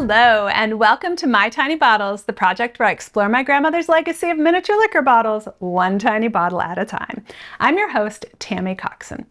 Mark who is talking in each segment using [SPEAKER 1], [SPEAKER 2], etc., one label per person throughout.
[SPEAKER 1] Hello, and welcome to My Tiny Bottles, the project where I explore my grandmother's legacy of miniature liquor bottles, one tiny bottle at a time. I'm your host, Tammy Coxon.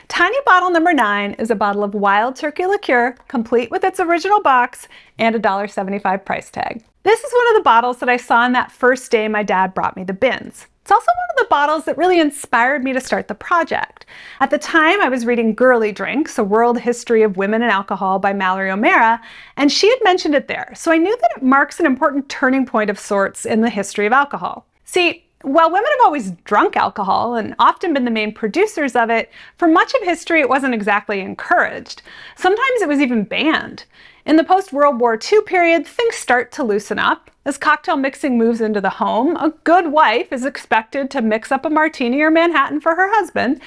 [SPEAKER 1] Tiny bottle number 9 is a bottle of Wild Turkey Liqueur, complete with its original box and a $1.75 price tag. This is one of the bottles that I saw on that first day my dad brought me the bins. It's also one of the bottles that really inspired me to start the project. At the time, I was reading Girly Drinks, A World History of Women and Alcohol by Mallory O'Meara, and she had mentioned it there, so I knew that it marks an important turning point of sorts in the history of alcohol. See, while women have always drunk alcohol and often been the main producers of it, for much of history it wasn't exactly encouraged. Sometimes it was even banned. In the post-World War II period, things start to loosen up. As cocktail mixing moves into the home, a good wife is expected to mix up a martini or Manhattan for her husband.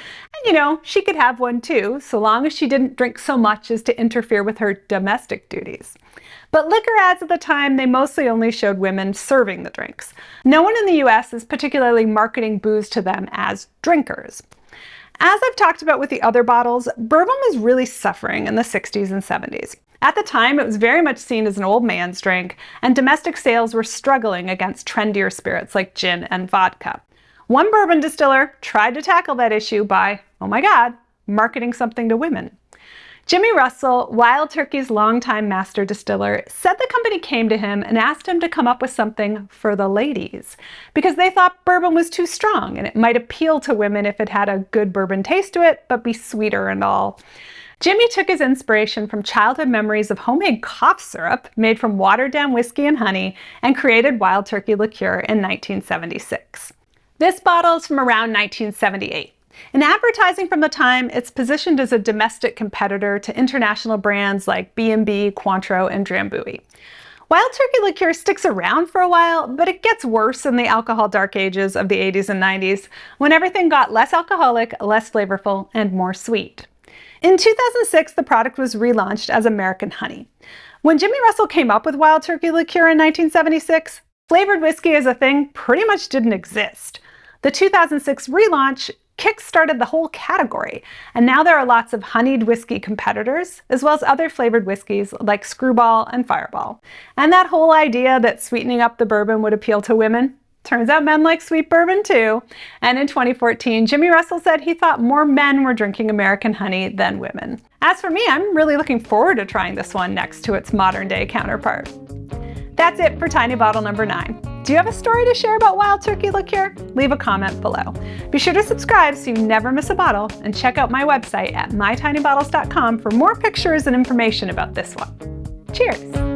[SPEAKER 1] And she could have one too, so long as she didn't drink so much as to interfere with her domestic duties. But liquor ads at the time, they mostly only showed women serving the drinks. No one in the US is particularly marketing booze to them as drinkers. As I've talked about with the other bottles, bourbon was really suffering in the 60s and 70s. At the time, it was very much seen as an old man's drink, and domestic sales were struggling against trendier spirits like gin and vodka. One bourbon distiller tried to tackle that issue by, oh my God, marketing something to women. Jimmy Russell, Wild Turkey's longtime master distiller, said the company came to him and asked him to come up with something for the ladies, because they thought bourbon was too strong and it might appeal to women if it had a good bourbon taste to it, but be sweeter and all. Jimmy took his inspiration from childhood memories of homemade cough syrup made from watered-down whiskey and honey and created Wild Turkey Liqueur in 1976. This bottle is from around 1978. In advertising from the time, it's positioned as a domestic competitor to international brands like B&B, Cointreau, and Drambuie. Wild Turkey Liqueur sticks around for a while, but it gets worse in the alcohol dark ages of the 80s and 90s, when everything got less alcoholic, less flavorful, and more sweet. In 2006, the product was relaunched as American Honey. When Jimmy Russell came up with Wild Turkey Liqueur in 1976, flavored whiskey as a thing pretty much didn't exist. The 2006 relaunch kick-started the whole category, and now there are lots of honeyed whiskey competitors, as well as other flavored whiskeys like Screwball and Fireball. And that whole idea that sweetening up the bourbon would appeal to women, turns out men like sweet bourbon too. And in 2014, Jimmy Russell said he thought more men were drinking American honey than women. As for me, I'm really looking forward to trying this one next to its modern-day counterpart. That's it for Tiny Bottle number 9. Do you have a story to share about Wild Turkey Liqueur? Leave a comment below. Be sure to subscribe so you never miss a bottle, and check out my website at mytinybottles.com for more pictures and information about this one. Cheers!